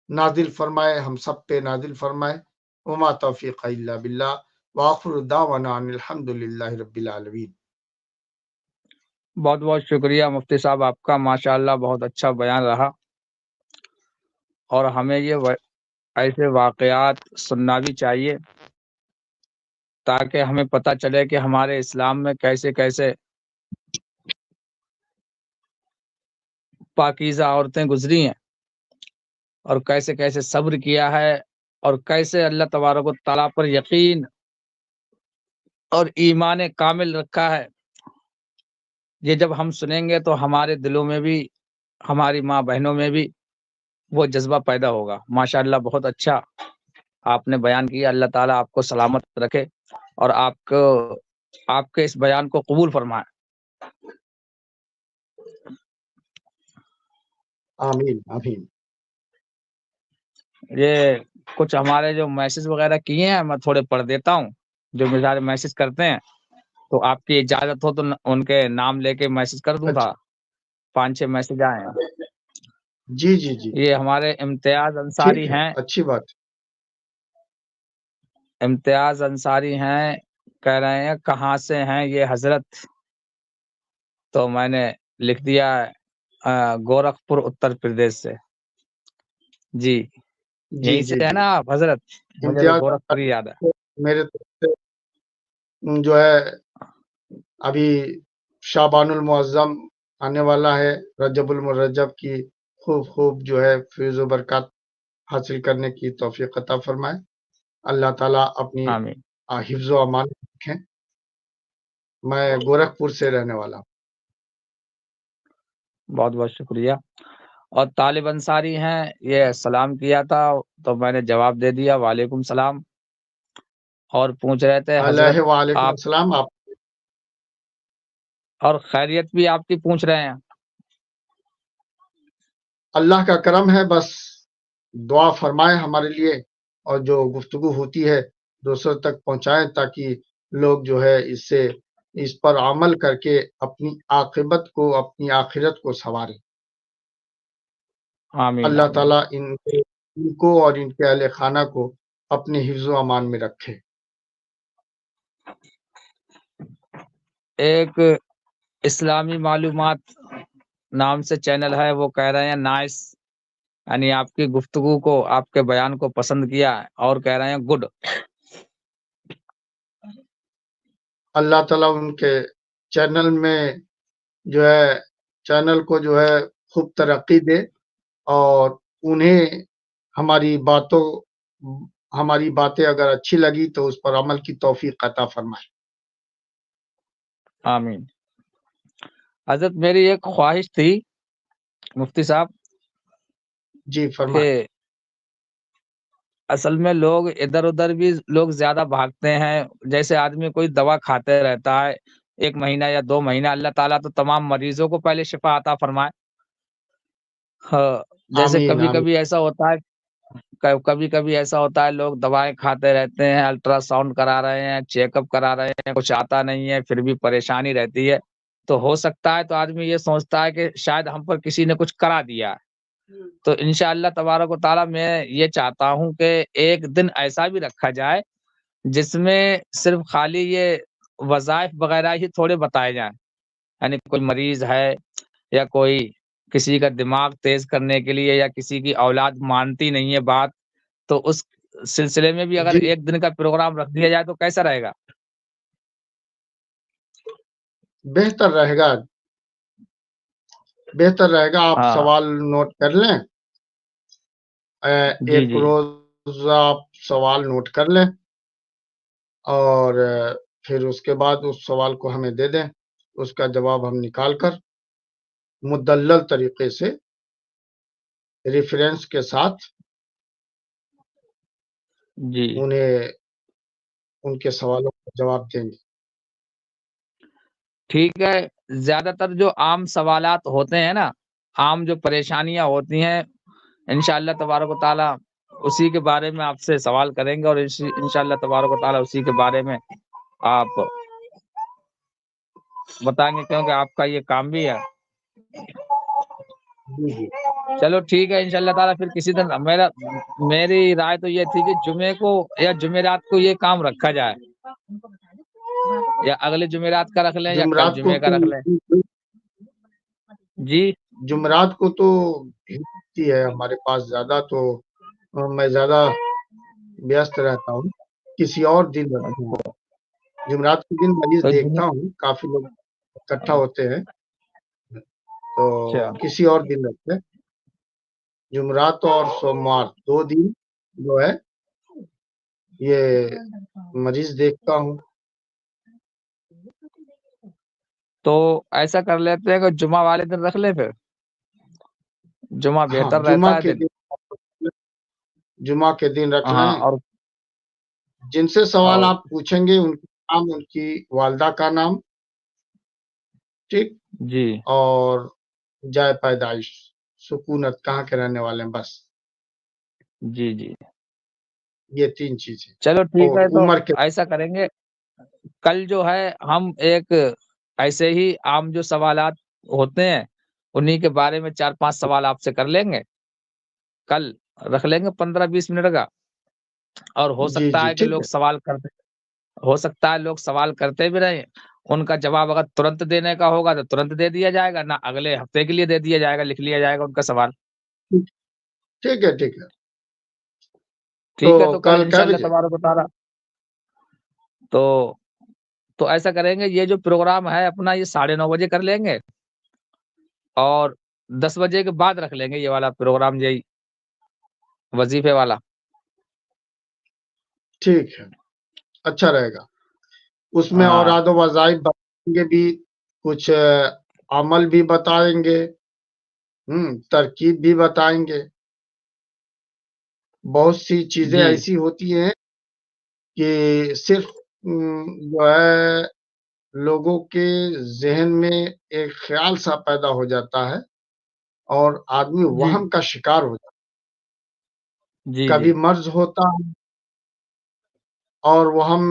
نازل فرمائے، ہم سب پہ نازل فرمائے۔ وما توفیق الا باللہ، وآخر دعوانا ان الحمدللہ رب العالمین۔ بہت بہت شکریہ مفتی صاحب آپ کا، ماشاءاللہ بہت اچھا بیان رہا، اور ہمیں یہ ایسے واقعات سننا بھی چاہیے تاکہ ہمیں پتہ چلے کہ ہمارے اسلام میں کیسے کیسے پاکیزہ عورتیں گزری ہیں، اور کیسے کیسے صبر کیا ہے، اور کیسے اللہ تبارک و تعالیٰ پر یقین اور ایمان کامل رکھا ہے۔ یہ جب ہم سنیں گے تو ہمارے دلوں میں بھی، ہماری ماں بہنوں میں بھی وہ جذبہ پیدا ہوگا۔ ماشاءاللہ بہت اچھا آپ نے بیان کیا، اللہ تعالیٰ آپ کو سلامت رکھے اور آپ کے اس بیان کو قبول فرمائے۔ آمین آمین. یہ کچھ ہمارے جو میسج وغیرہ کیے ہیں میں تھوڑے پڑھ دیتا ہوں، جو مجھے میسج کرتے ہیں، تو آپ کی اجازت ہو تو ان کے نام لے کے میسج کر دوں اچھا تھا. 5-6 میسج آئے ہیں. جی جی جی یہ ہمارے امتیاز ٹھیک انصاری ہے، ہیں. اچھی بات. امتیاز انصاری ہیں، کہہ رہے ہیں کہاں سے ہیں یہ حضرت؟ تو میں نے لکھ دیا گورکھپور اتر پردیش سے. جی جی یہیں جی سے ہے جی نا آپ حضرت؟ مجھے تو امتیاز گورکھپور ہی یاد ہے. میرے طرف سے جو ہے ابھی شعبان المعظم آنے والا ہے، رجب المرجب کی خوب خوب جو ہے فیض و برکات حاصل کرنے کی توفیق عطا فرمائے. اللہ تعالیٰ اپنی آمین. حفظ و امان رکھیں. میں گورکھپور سے رہنے والا ہوں. بہت بہت شکریہ. اور طالب انصاری ہیں، یہ سلام کیا تھا تو میں نے جواب دے دیا وعلیکم السلام. اور پوچھ رہے تھے حضرت علیہ وعلیکم آپ، السلام. آپ اور خیریت بھی آپ کی پوچھ رہے ہیں. اللہ کا کرم ہے، بس دعا فرمائیں ہمارے لیے، اور جو گفتگو ہوتی ہے دوسروں تک پہنچائیں تاکہ لوگ جو ہے اس پر عمل کر کے اپنی عاقبت کو، اپنی آخرت کو سنواریں. آمین اللہ آمین. تعالیٰ ان کو اور ان کے اہل خانہ کو اپنے حفظ و امان میں رکھے. ایک اسلامی معلومات نام سے چینل ہے، وہ کہہ رہے ہیں نائس، یعنی آپ کی گفتگو کو، آپ کے بیان کو پسند کیا ہے، اور کہہ رہے ہیں گڈ. اللہ تعالیٰ ان کے چینل میں جو ہے چینل کو جو ہے خوب ترقی دے، اور انہیں ہماری باتیں اگر اچھی لگی تو اس پر عمل کی توفیق عطا فرمائے. آمین. حضرت میری ایک خواہش تھی مفتی صاحب جی فرمائے. کہ اصل میں لوگ ادھر ادھر بھی لوگ زیادہ بھاگتے ہیں. جیسے آدمی کوئی دوا کھاتے رہتا ہے 1 مہینہ یا 2 مہینہ، اللہ تعالیٰ تو تمام مریضوں کو پہلے شفا عطا فرمائے. ہاں، جیسے آمین کبھی آمین. کبھی ایسا ہوتا ہے، کبھی ایسا ہوتا ہے لوگ دوائیں کھاتے رہتے ہیں، الٹرا ساؤنڈ کرا رہے ہیں، چیک اپ کرا رہے ہیں، کچھ آتا نہیں ہے، پھر بھی پریشانی رہتی ہے. تو ہو سکتا ہے تو آدمی یہ سوچتا ہے کہ شاید ہم پر کسی نے کچھ کرا دیا ہے. تو انشاءاللہ تبارک و تعالیٰ میں یہ چاہتا ہوں کہ ایک دن ایسا بھی رکھا جائے جس میں صرف خالی یہ وظائف وغیرہ ہی تھوڑے بتائے جائیں. یعنی کوئی مریض ہے، یا کوئی کسی کا دماغ تیز کرنے کے لیے، یا کسی کی اولاد مانتی نہیں ہے بات، تو اس سلسلے میں بھی اگر جی 1 دن کا پروگرام رکھ دیا جائے تو کیسا رہے گا؟ بہتر رہے گا، آپ ہاں سوال نوٹ کر لیں. جی ایک جی روز آپ سوال نوٹ کر لیں، اور پھر اس کے بعد اس سوال کو ہمیں دے دیں. اس کا جواب ہم نکال کر مدلل طریقے سے ریفرنس کے ساتھ جی. انہیں ان کے سوالوں کا جواب دیں گے. ٹھیک ہے. زیادہ تر جو عام سوالات ہوتے ہیں نا، عام جو پریشانیاں ہوتی ہیں، انشاءاللہ تبارک و تعالیٰ اسی کے بارے میں آپ سے سوال کریں گے، اور انشاءاللہ تبارک و تعالیٰ اسی کے بارے میں آپ بتائیں گے، کیونکہ آپ کا یہ کام بھی ہے. جی جی چلو ٹھیک ہے انشاءاللہ تعالیٰ. پھر کسی دن میری رائے تو یہ تھی کہ جمعے کو یا جمعرات کو یہ کام رکھا جائے، یا اگلے جمعرات کا رکھ لیں، یا کل جمعرات کو جمعے کا رکھ لیں. جی جمعرات کو تو ہوتی ہے ہمارے پاس زیادہ، تو میں زیادہ ویست رہتا ہوں. کسی اور دن رکھتے ہیں. جمعرات کے دن مریض دیکھتا ہوں، کافی لوگ اکٹھا ہوتے ہیں، تو اچھا کسی اور دن رکھتے ہیں. جمعرات اور سوموار 2 دن جو ہے یہ مریض دیکھتا ہوں. تو ایسا کر لیتے ہیں کہ جمعہ والے دن رکھ لیں، پھر جمعہ ہاں بہتر رہتا ہے دن. جمعہ کے دن رکھ ہاں. لیں. جن سے سوال اور آپ پوچھیں گے ان کا نام، ان کی والدہ کا نام، ٹھیک، جی اور جائے پیدائش سکونت کہاں کے رہنے والے ہیں، بس جی جی یہ 3 چیزیں. چلو ٹھیک اور ہے، تو عمر کے ایسا کریں گے، کل جو ہے ہم ایک ایسے ہی عام جو سوالات ہوتے ہیں انہی کے بارے میں 4-5 سوال آپ سے کر لیں گے، کل رکھ لیں گے 15-20 منٹ کا، اور ہو جی سکتا جی ہے کہ ٹھیک لوگ ہے. سوال کرتے، ہو سکتا ہے لوگ سوال کرتے بھی رہیں، ان کا جواب اگر ترنت دینے کا ہوگا تو ترنت دے دیا جائے گا، نہ اگلے ہفتے کے لیے دے دیا جائے گا، لکھ لیا جائے گا ان کا سوال. ٹھیک ہے ٹھیک ہے. ٹھیک ہے، تو کل کل کئے انشاءاللہ بجے؟ تبارک و تعالی تو ایسا کریں گے، یہ جو پروگرام ہے اپنا یہ 9:30 بجے کر لیں گے، اور 10 بجے کے بعد رکھ لیں گے یہ والا پروگرام، یہی وظیفے والا. ٹھیک ہے، اچھا رہے گا. اس میں ہاں اوراد و وظائف بتائیں گے بھی، کچھ عمل بھی بتائیں گے، ترکیب بھی بتائیں گے. بہت سی چیزیں جی ایسی ہوتی ہیں کہ صرف جو ہے لوگوں کے ذہن میں ایک خیال سا پیدا ہو جاتا ہے اور آدمی جی وہم کا شکار ہو جاتا جی ہے. جی کبھی مرض ہوتا ہے اور وہم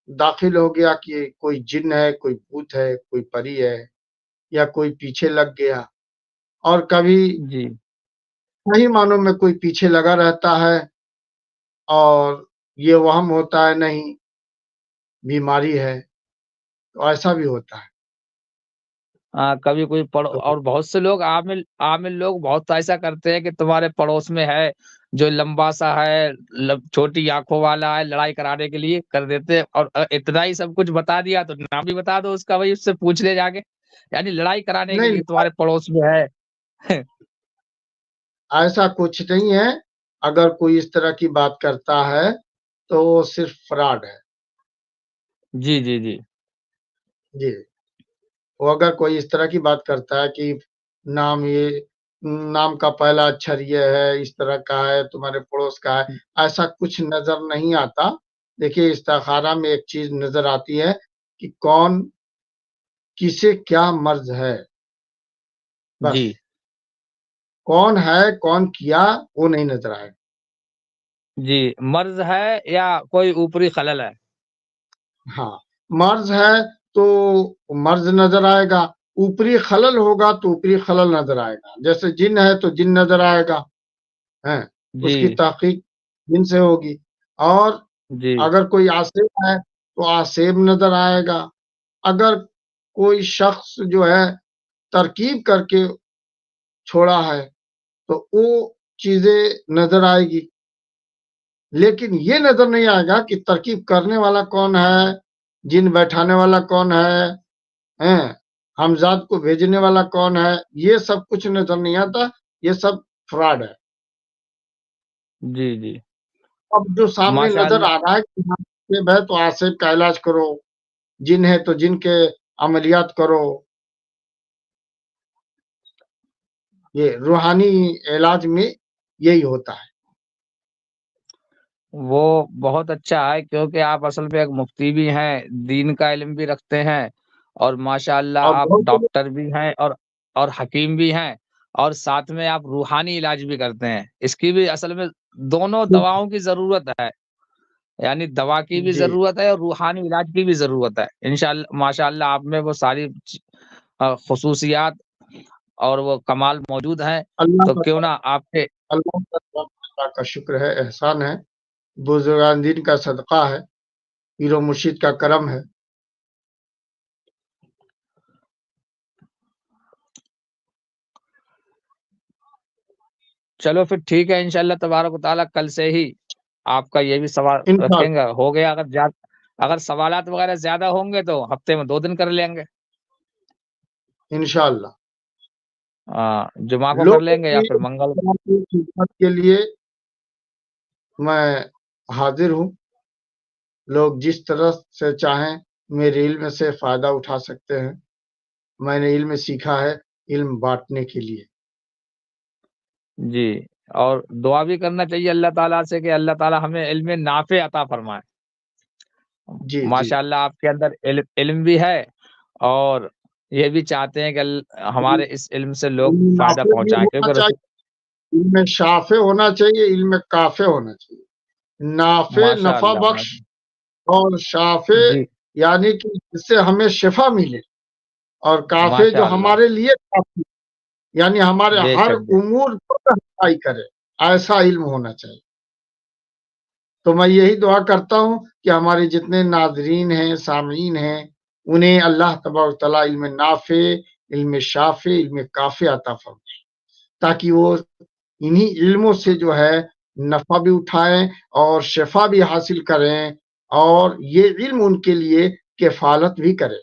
داخل ہو گیا کہ کوئی جن ہے، کوئی بھوت ہے، کوئی پری ہے، یا کوئی پیچھے لگ گیا. اور کبھی جی صحیح معنوں میں کوئی پیچھے لگا رہتا ہے اور یہ وہم ہوتا ہے نہیں، بیماری ہے. تو ایسا بھی ہوتا ہے. ہاں، کبھی کوئی تو اور بہت سے لوگ عامل لوگ بہت ایسا کرتے ہیں کہ تمہارے پڑوس میں ہے جو لمبا سا ہے، چھوٹی آنکھوں والا ہے، لڑائی کرانے کے لیے کر دیتے ہیں، اور اتنا ہی سب کچھ بتا دیا تو نام بھی بتا دو اس کا، وہی اس سے پوچھ لے جا کے، یعنی لڑائی کرانے کے نہیں، لیے تمہارے پڑوس میں ہے. ایسا کچھ نہیں ہے. اگر کوئی اس طرح کی بات کرتا ہے تو وہ صرف فراڈ ہے. جی جی جی جی، وہ اگر کوئی اس طرح کی بات کرتا ہے کہ نام کا پہلا اچھر یہ ہے، اس طرح کا ہے، تمہارے پڑوس کا ہے، ایسا کچھ نظر نہیں آتا. دیکھیے، استخارہ میں ایک چیز نظر آتی ہے کہ کون کسے کیا مرض ہے، بس. جی کون ہے، کون کیا، وہ نہیں نظر آئے. جی، مرض ہے یا کوئی اوپری خلل ہے. ہاں، مرض ہے تو مرض نظر آئے گا، اوپری خلل ہوگا تو اوپری خلل نظر آئے گا. جیسے جن ہے تو جن نظر آئے گا، اس جی کی تحقیق جن سے ہوگی. اور جی اگر کوئی آصف ہے تو آصف نظر آئے گا. اگر کوئی شخص جو ہے ترکیب کر کے چھوڑا ہے تو وہ چیزیں نظر آئے گی. لیکن یہ نظر نہیں آئے گا کہ ترکیب کرنے والا کون ہے، جن بیٹھانے والا کون ہے، حمزاد کو بھیجنے والا کون ہے. یہ سب کچھ نظر نہیں آتا. یہ سب فراڈ ہے. جی جی اب جو سامنے ماشاء نظر اللہ. آ رہا ہے کہ آصف ہے تو آصف کا علاج کرو، جن ہے تو جن کے عملیات کرو. یہ روحانی علاج میں یہی ہوتا ہے. وہ بہت اچھا ہے، کیونکہ آپ اصل میں ایک مفتی بھی ہیں، دین کا علم بھی رکھتے ہیں، اور ماشاء اللہ اور آپ بہت ڈاکٹر بھی ہیں، اور حکیم بھی ہیں، اور ساتھ میں آپ روحانی علاج بھی کرتے ہیں. اس کی بھی اصل میں دونوں دواؤں کی ضرورت ہے، یعنی دوا کی بھی جی، ضرورت ہے اور روحانی علاج کی بھی ضرورت ہے. انشاءاللہ ماشاء اللہ آپ میں وہ ساری خصوصیات اور وہ کمال موجود ہیں، اللہ تو کا کیوں نہ آپ کے اللہ کا شکر ہے، احسان ہے، بزرگان دین کا صدقہ ہے، پیر و مرشد کا کرم ہے. چلو پھر ٹھیک ہے، انشاءاللہ تبارک و تعالیٰ کل سے ہی آپ کا یہ بھی سوال رکھیں انشاءاللہ گے. ہو گیا اگر سوالات وغیرہ زیادہ ہوں گے تو ہفتے میں 2 دن کر لیں گے. انشاءاللہ. جمعہ کو کر لوگوں لیں گے یا کی پھر منگل. خدمت کے لیے میں حاضر ہوں. لوگ جس طرح سے چاہیں میرے علم سے فائدہ اٹھا سکتے ہیں. میں نے علم سیکھا ہے علم بانٹنے کے لیے. جی، اور دعا بھی کرنا چاہیے اللہ تعالیٰ سے کہ اللہ تعالیٰ ہمیں علم نافع عطا فرمائے. جی جی ماشاء اللہ آپ کے اندر علم بھی ہے، اور یہ بھی چاہتے ہیں کہ ہمارے اس علم سے لوگ علم فائدہ نافع بھی پہنچائیں، ہونا کیونکہ رسول چاہیے، علم شافع ہونا چاہیے، علم کافع ہونا چاہیے۔ نافع ماشاء نفع اللہ بخش اور شافع جی یعنی کہ جس سے ہمیں شفا ملے، اور کافی جو ماشاء اللہ ہمارے لیے کافی یعنی ہمارے بے ہر شک بے شک۔ امور پر رہنمائی کرے، ایسا علم ہونا چاہیے۔ تو میں یہی دعا کرتا ہوں کہ ہمارے جتنے ناظرین ہیں، سامعین ہیں، انہیں اللہ تبارک و تعالیٰ علم نافع، علم شافع، علم کافی عطا فرمائے، تاکہ وہ انہی علموں سے جو ہے نفع بھی اٹھائیں اور شفا بھی حاصل کریں، اور یہ علم ان کے لیے کفالت بھی کرے۔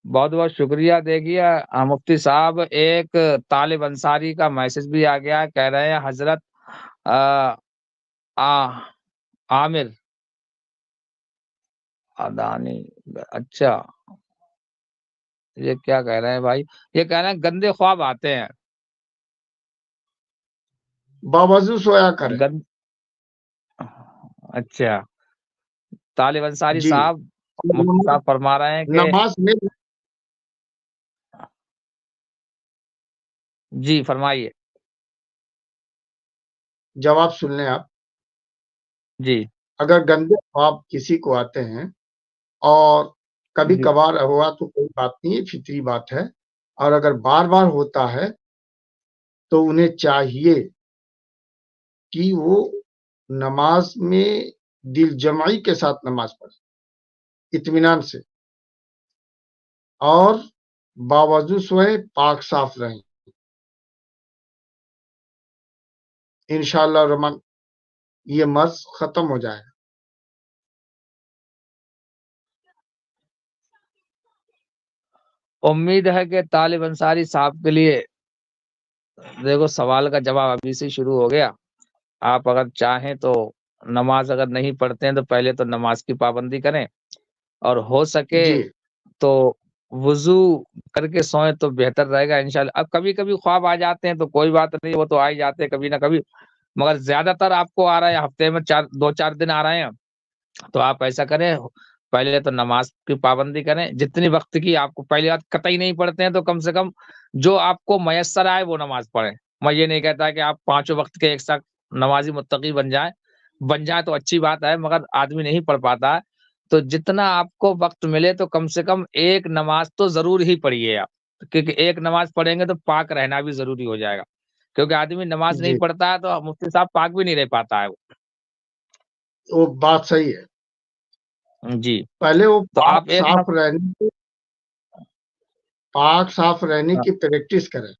بہت بہت شکریہ۔ دیکھیے مفتی صاحب، ایک طالب انصاری کا میسج بھی آ گیا، کہہ رہے ہیں حضرت عامر ادانی، اچھا یہ کیا کہہ رہے ہیں بھائی؟ یہ کہہ رہے ہیں گندے خواب آتے ہیں، باوضو سویا کریں۔ گند اچھا، طالب انصاری جی، صاحب مفتی صاحب فرما رہے ہیں کہ نماز میں جی فرمائیے۔ جواب سن لیں آپ۔ جی اگر گندے خواب کسی کو آتے ہیں، اور کبھی جی کبھار ہوا تو کوئی بات نہیں، فطری بات ہے، اور اگر بار بار ہوتا ہے تو انہیں چاہیے کہ وہ نماز میں دل جمعی کے ساتھ نماز پڑھیں، اطمینان سے، اور باوضو سوئیں، پاک صاف رہیں۔ انشاءاللہ الرحمن یہ مرض ختم ہو جائے گا۔ امید ہے کہ طالب انصاری صاحب کے لیے دیکھو سوال کا جواب ابھی سے شروع ہو گیا۔ آپ اگر چاہیں تو نماز اگر نہیں پڑھتے ہیں تو پہلے تو نماز کی پابندی کریں، اور ہو سکے جی تو وضو کر کے سوئیں تو بہتر رہے گا انشاءاللہ۔ اب کبھی کبھی خواب آ جاتے ہیں تو کوئی بات نہیں، وہ تو آ ہی جاتے ہیں کبھی نہ کبھی، مگر زیادہ تر آپ کو آ رہا ہے ہفتے میں 2-4 دن آ رہے ہیں، تو آپ ایسا کریں، پہلے تو نماز کی پابندی کریں جتنی وقت کی آپ کو، پہلی بات قطعی نہیں پڑھتے ہیں تو کم سے کم جو آپ کو میسر آئے وہ نماز پڑھیں۔ میں یہ نہیں کہتا کہ آپ 5 وقت کے ایک ساتھ نمازی متقی بن جائے تو اچھی بات ہے، مگر آدمی نہیں پڑھ پاتا ہے، تو جتنا آپ کو وقت ملے تو کم سے کم ایک نماز تو ضرور ہی پڑھیے آپ، کیونکہ ایک نماز پڑھیں گے تو پاک رہنا بھی ضروری ہو جائے گا، کیونکہ آدمی نماز نہیں جی، پڑھتا ہے تو مفتی صاحب پاک بھی نہیں رہ پاتا ہے وہ۔ وہ بات صحیح ہے۔ جی پہلے وہ تو آپ ایک پاک صاف رہنے کی پریکٹس کریں۔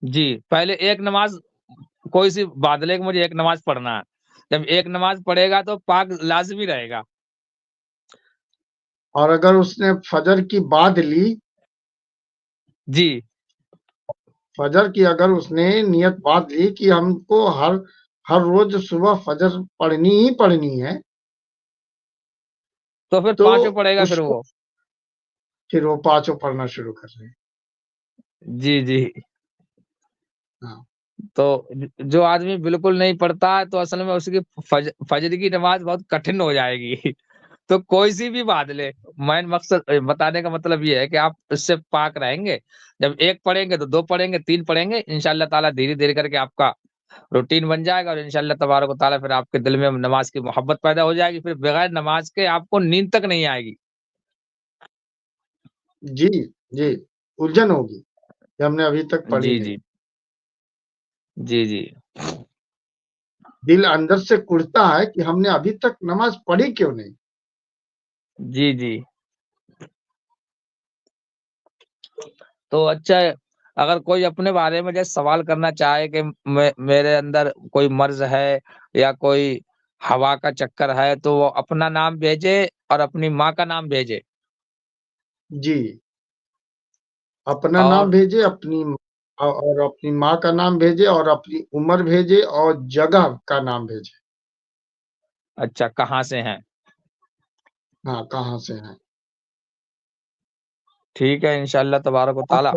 جی پہلے ایک نماز کوئی سی بادلے کہ مجھے ایک نماز پڑھنا ہے، جب ایک نماز پڑھے گا تو پاک لازمی رہے گا۔ اور اگر اس نے فجر کی بعد لی، جی فجر کی اگر اس نے نیت بعد لی کہ ہم کو ہر روز صبح فجر پڑھنی ہی پڑھنی ہے، تو پھر تو پانچوں پڑھے گا اس پھر کو وہ۔ پھر وہ پانچوں پڑھنا شروع کر رہے ہیں۔ جی جی ہاں تو جو آدمی بالکل نہیں پڑھتا ہے تو اصل میں اس کی فجر کی نماز بہت کٹھن ہو جائے گی تو کوئی سی بھی بادلے، مین مقصد بتانے کا مطلب یہ ہے کہ آپ اس سے پاک رہیں گے، جب ایک پڑھیں گے تو 2 پڑھیں گے، 3 پڑھیں گے، انشاءاللہ تعالیٰ دھیرے دھیرے کر کے آپ کا روٹین بن جائے گا، اور انشاءاللہ تبارک و تعالیٰ پھر آپ کے دل میں نماز کی محبت پیدا ہو جائے گی، پھر بغیر نماز کے آپ کو نیند تک نہیں آئے گی۔ جی جی، الجھن ہوگی کہ ہم نے ابھی تک پڑھی جی نہیں۔ جی جی جی دل اندر سے کڑتا ہے کہ ہم نے ابھی تک نماز پڑھی کیوں نہیں۔ جی جی تو اچھا ہے، اگر کوئی اپنے بارے میں جیسے سوال کرنا چاہے کہ میرے اندر کوئی مرض ہے یا کوئی ہوا کا چکر ہے، تو وہ اپنا نام بھیجے اور اپنی ماں کا نام بھیجے، جی، اپنا نام اور بھیجے، اور اپنی ماں کا نام بھیجے، اور اپنی عمر بھیجے، اور جگہ کا نام بھیجے۔ اچھا کہاں سے ہیں؟ ہاں کہاں سے ہیں۔ ٹھیک ہے انشاءاللہ تبارک و تعالیٰ۔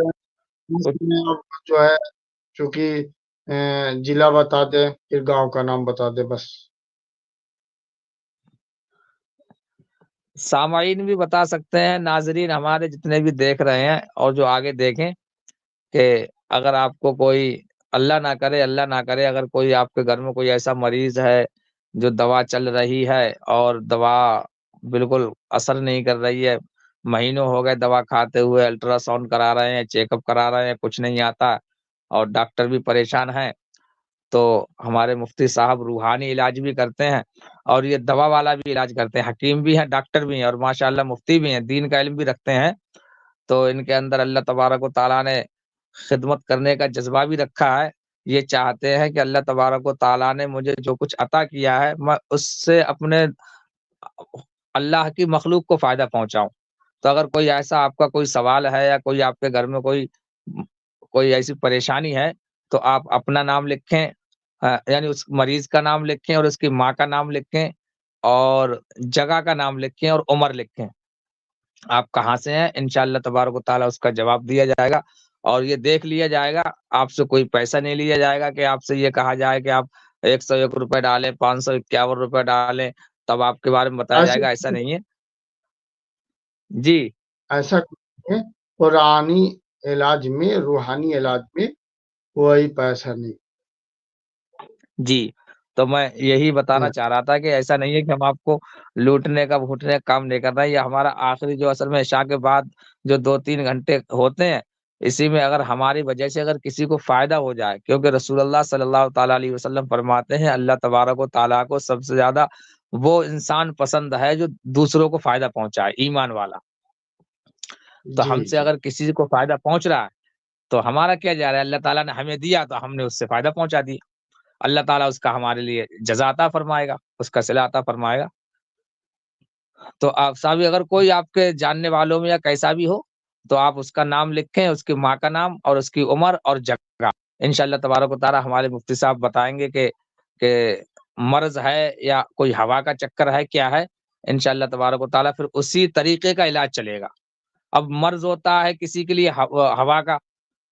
جو ہے چونکہ ضلع بتا دے، پھر گاؤں کا نام بتا دے بس۔ سامعین بھی بتا سکتے ہیں، ناظرین ہمارے جتنے بھی دیکھ رہے ہیں اور جو آگے دیکھیں، کہ اگر آپ کو کوئی اللہ نہ کرے اگر کوئی آپ کے گھر میں کوئی ایسا مریض ہے جو دوا چل رہی ہے اور دوا بالکل اثر نہیں کر رہی ہے، مہینوں ہو گئے دوا کھاتے ہوئے، الٹرا ساؤنڈ کرا رہے ہیں، چیک اپ کرا رہے ہیں، کچھ نہیں آتا اور ڈاکٹر بھی پریشان ہیں، تو ہمارے مفتی صاحب روحانی علاج بھی کرتے ہیں اور یہ دوا والا بھی علاج کرتے ہیں، حکیم بھی ہیں، ڈاکٹر بھی ہیں اور ماشاءاللہ مفتی بھی ہیں، دین کا علم بھی رکھتے ہیں۔ تو ان کے اندر اللہ تبارک و تعالیٰ نے خدمت کرنے کا جذبہ بھی رکھا ہے، یہ چاہتے ہیں کہ اللہ تبارک و تعالیٰ نے مجھے جو کچھ عطا کیا ہے میں اس سے اپنے اللہ کی مخلوق کو فائدہ پہنچاؤں۔ تو اگر کوئی ایسا آپ کا کوئی سوال ہے یا کوئی آپ کے گھر میں کوئی ایسی پریشانی ہے تو آپ اپنا نام لکھیں، یعنی اس مریض کا نام لکھیں اور اس کی ماں کا نام لکھیں اور جگہ کا نام لکھیں اور عمر لکھیں، آپ کہاں سے ہیں، انشاءاللہ تبارک و تعالیٰ اس کا جواب دیا جائے گا اور یہ دیکھ لیا جائے گا، آپ سے کوئی پیسہ نہیں لیا جائے گا کہ آپ سے یہ کہا جائے کہ آپ 101 روپے ڈالیں، 551 روپے ڈالیں تب آپ کے بارے میں بتایا جائے ایسے گا، ایسا نہیں ہے جی۔ ایسا کچھ نہیں ہے، قرآنی علاج میں، روحانی علاج میں کوئی پیسہ نہیں۔ جی تو میں یہی بتانا چاہ رہا تھا کہ ایسا نہیں ہے کہ ہم آپ کو لوٹنے کا بھوٹنے کا کام نہیں کرنا ہے، یہ ہمارا آخری جو اصل میں عشاء کے بعد جو 2-3 گھنٹے ہوتے ہیں، اسی میں اگر ہماری وجہ سے اگر کسی کو فائدہ ہو جائے، کیونکہ رسول اللہ صلی اللہ تعالیٰ علیہ وسلم فرماتے ہیں اللہ تبارک و تعالیٰ کو سب سے زیادہ وہ انسان پسند ہے جو دوسروں کو فائدہ پہنچائے، ایمان والا۔ تو جی ہم سے جی اگر کسی کو فائدہ پہنچ رہا ہے تو ہمارا کیا جا رہا ہے، اللہ تعالیٰ نے ہمیں دیا تو ہم نے اس سے فائدہ پہنچا دیا، اللہ تعالیٰ اس کا ہمارے لیے جزا عطا فرمائے گا، اس کا صلہ عطا فرمائے گا۔ تو آپ صاحب اگر کوئی آپ کے جاننے والوں میں یا کیسا بھی ہو تو آپ اس کا نام لکھیں، اس کی ماں کا نام اور اس کی عمر اور جگہ، انشاءاللہ تبارک و تعالیٰ ہمارے مفتی صاحب بتائیں گے کہ مرض ہے یا کوئی ہوا کا چکر ہے کیا ہے، انشاءاللہ تبارک و تعالیٰ پھر اسی طریقے کا علاج چلے گا۔ اب مرض ہوتا ہے کسی کے لیے ہوا کا،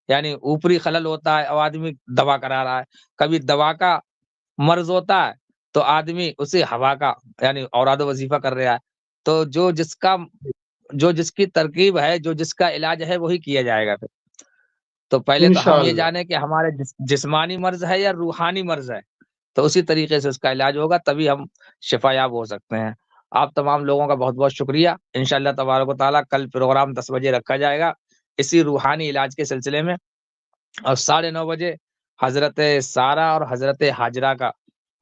یعنی اوپری خلل ہوتا ہے اور آدمی دوا کرا رہا ہے، کبھی دوا کا مرض ہوتا ہے تو آدمی اسی ہوا کا یعنی اوراد و وظیفہ کر رہا ہے، تو جو جس کی ترکیب ہے، جو جس کا علاج ہے وہی کیا جائے گا پھر۔ تو پہلے تو ہم یہ انشاءاللہ۔ جانیں کہ ہمارے جسمانی مرض ہے یا روحانی مرض ہے، تو اسی طریقے سے اس کا علاج ہوگا، تبھی ہم شفا یاب ہو سکتے ہیں۔ آپ تمام لوگوں کا بہت بہت شکریہ، انشاءاللہ تبارک و تعالیٰ کل پروگرام 10 بجے رکھا جائے گا اسی روحانی علاج کے سلسلے میں، اور 9:30 بجے حضرت سارہ اور حضرت حاجرہ کا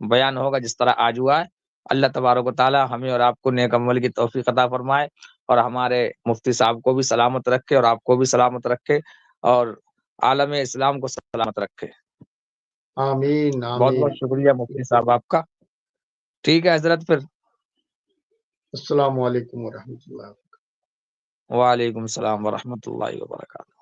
بیان ہوگا جس طرح آج ہوا ہے۔ اللہ تبارک و تعالیٰ ہمیں اور آپ کو نیک عمل کی توفیق عطا فرمائے اور ہمارے مفتی صاحب کو بھی سلامت رکھے اور آپ کو بھی سلامت رکھے اور عالم اسلام کو سلامت رکھے۔ آمین بہت آمین۔ بہت شکریہ مفتی صاحب آپ کا۔ ٹھیک ہے حضرت، پھر السلام علیکم ورحمۃ اللہ۔ وعلیکم السلام ورحمۃ اللہ وبرکاتہ۔